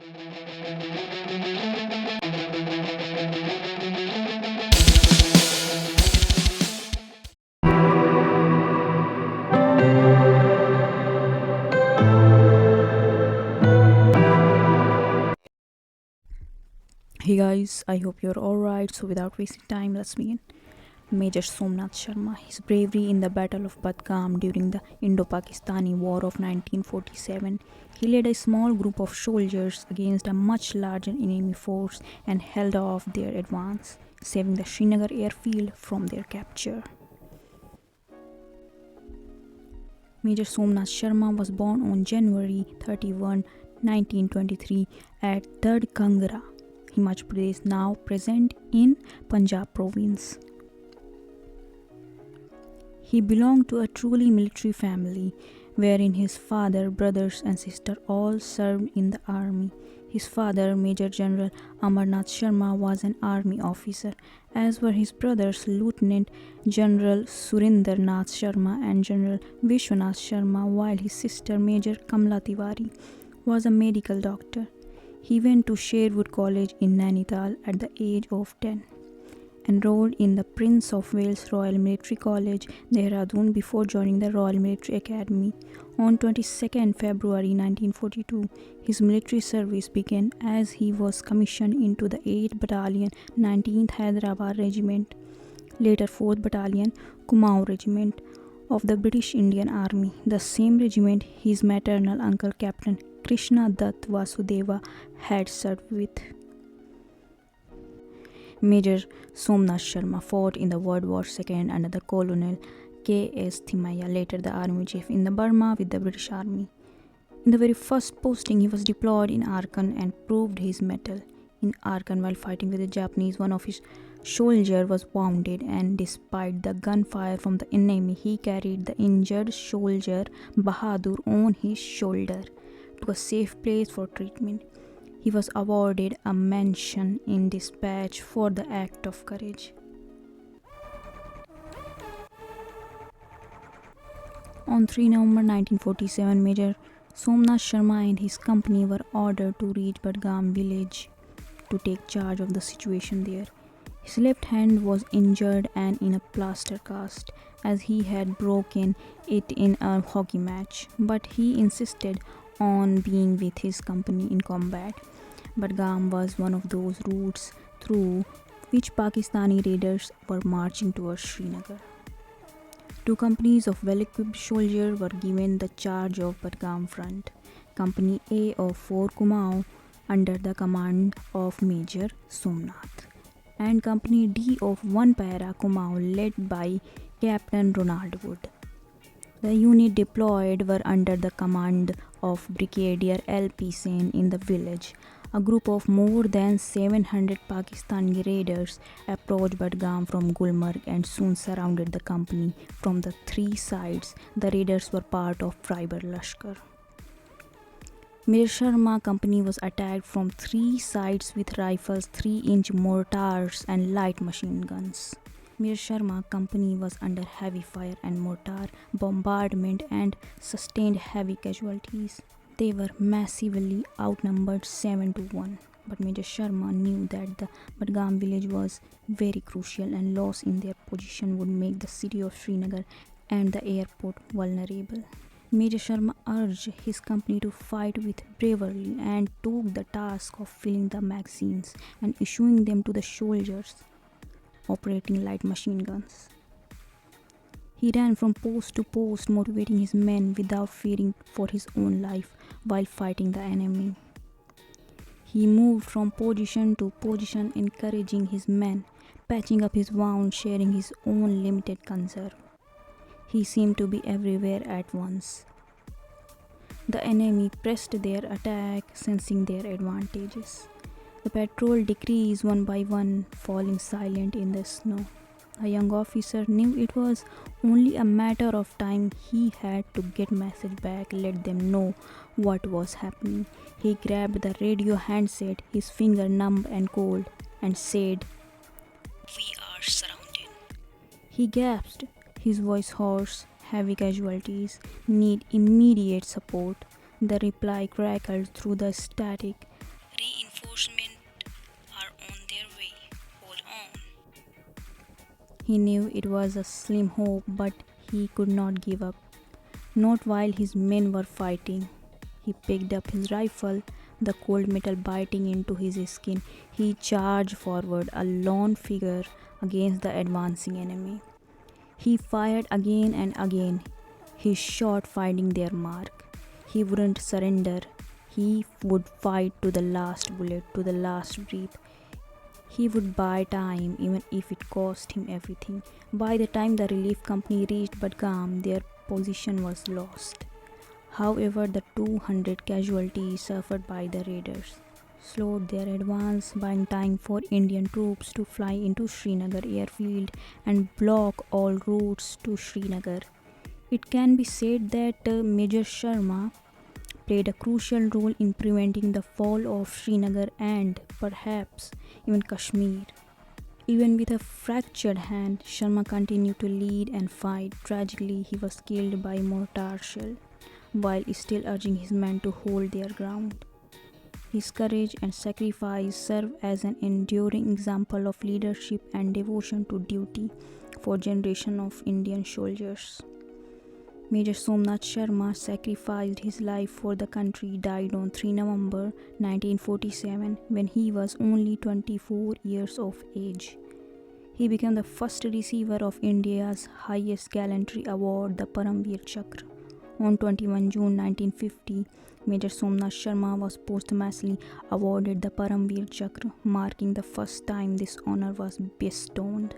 Hey guys, I hope you're alright. So, without wasting time, let's begin. Major Somnath Sharma. His bravery in the Battle of Param during the Indo Pakistani War of 1947. He led a small group of soldiers against a much larger enemy force and held off their advance, saving the Srinagar airfield from their capture. Major Somnath Sharma was born on January 31, 1923 at Tad Kangra, Himachal Pradesh, now present in Punjab province. He belonged to a truly military family, wherein his father, brothers and sister all served in the army. His father, Major General Amarnath Sharma, was an army officer, as were his brothers Lieutenant General Surinder Nath Sharma and General Vishwanath Sharma, while his sister, Major Kamla Tiwari, was a medical doctor. He went to Sherwood College in Nainital at the age of 10. Enrolled in the Prince of Wales Royal Military College, Dehradun, before joining the Royal Military Academy. On 22nd February 1942, his military service began as he was commissioned into the 8th Battalion, 19th Hyderabad Regiment, later 4th Battalion, Kumaon Regiment of the British Indian Army, the same regiment his maternal uncle Captain Krishna Dutt Vasudeva had served with. Major Somnath Sharma fought in the World War II under the Colonel K.S. Thimaiya, later the Army Chief in the Burma with the British Army. In the very first posting, he was deployed in Arakan and proved his mettle. In Arakan, while fighting with the Japanese, one of his soldiers was wounded, and despite the gunfire from the enemy, he carried the injured soldier Bahadur on his shoulder to a safe place for treatment. He was awarded a mention in dispatch for the act of courage. On 3 November 1947, Major Somnath Sharma and his company were ordered to reach Badgam village to take charge of the situation there. His left hand was injured and in a plaster cast, as he had broken it in a hockey match, but he insisted on being with his company in combat. Badgam was one of those routes through which Pakistani raiders were marching towards Srinagar. 2 companies of well-equipped soldiers were given the charge of Badgam front. Company A of 4 Kumaon under the command of Major Somnath, and Company D of 1 Para Kumaon led by Captain Ronald Wood. The unit deployed were under the command of Brigadier L.P. Sen in the village. A group of more than 700 Pakistani raiders approached Badgam from Gulmarg and soon surrounded the company from the 3 sides. The raiders were part of Khyber Lashkar. Major Sharma company was attacked from 3 sides with rifles, 3-inch mortars and light machine guns. Major Sharma company was under heavy fire and mortar bombardment and sustained heavy casualties. They were massively outnumbered 7-1, but Major Sharma knew that the Badgam village was very crucial and loss in their position would make the city of Srinagar and the airport vulnerable. Major Sharma urged his company to fight with bravery and took the task of filling the magazines and issuing them to the soldiers operating light machine guns. He ran from post to post, motivating his men without fearing for his own life while fighting the enemy. He moved from position to position, encouraging his men, patching up his wounds, sharing his own limited conserve. He seemed to be everywhere at once. The enemy pressed their attack, sensing their advantages. The patrol decreased one by one, falling silent in the snow. A young officer knew it was only a matter of time. He had to get message back, let them know what was happening. He grabbed the radio handset, his finger numb and cold, and said, "We are surrounded." He gasped, his voice hoarse. "Heavy casualties, need immediate support." The reply crackled through the static. reinforcements are on their way. Hold on. He knew it was a slim hope, but he could not give up. Not while his men were fighting. He picked up his rifle, the cold metal biting into his skin. He charged forward, a lone figure against the advancing enemy. He fired again and again, his shot finding their mark. He wouldn't surrender. He would fight to the last bullet, to the last breath. He would buy time even if it cost him everything. By the time the relief company reached Budgam, their position was lost. However, the 200 casualties suffered by the raiders slowed their advance, buying time for Indian troops to fly into Srinagar airfield and block all routes to Srinagar. It can be said that Major Sharma played a crucial role in preventing the fall of Srinagar and, perhaps, even Kashmir. Even with a fractured hand, Sharma continued to lead and fight. Tragically, he was killed by mortar shell while still urging his men to hold their ground. His courage and sacrifice serve as an enduring example of leadership and devotion to duty for generations of Indian soldiers. Major Somnath Sharma sacrificed his life for the country, died on 3 November 1947 when he was only 24 years of age. He became the first receiver of India's highest gallantry award, the Param Veer Chakra. On 21 June 1950, Major Somnath Sharma was posthumously awarded the Param Veer Chakra, marking the first time this honor was bestowed.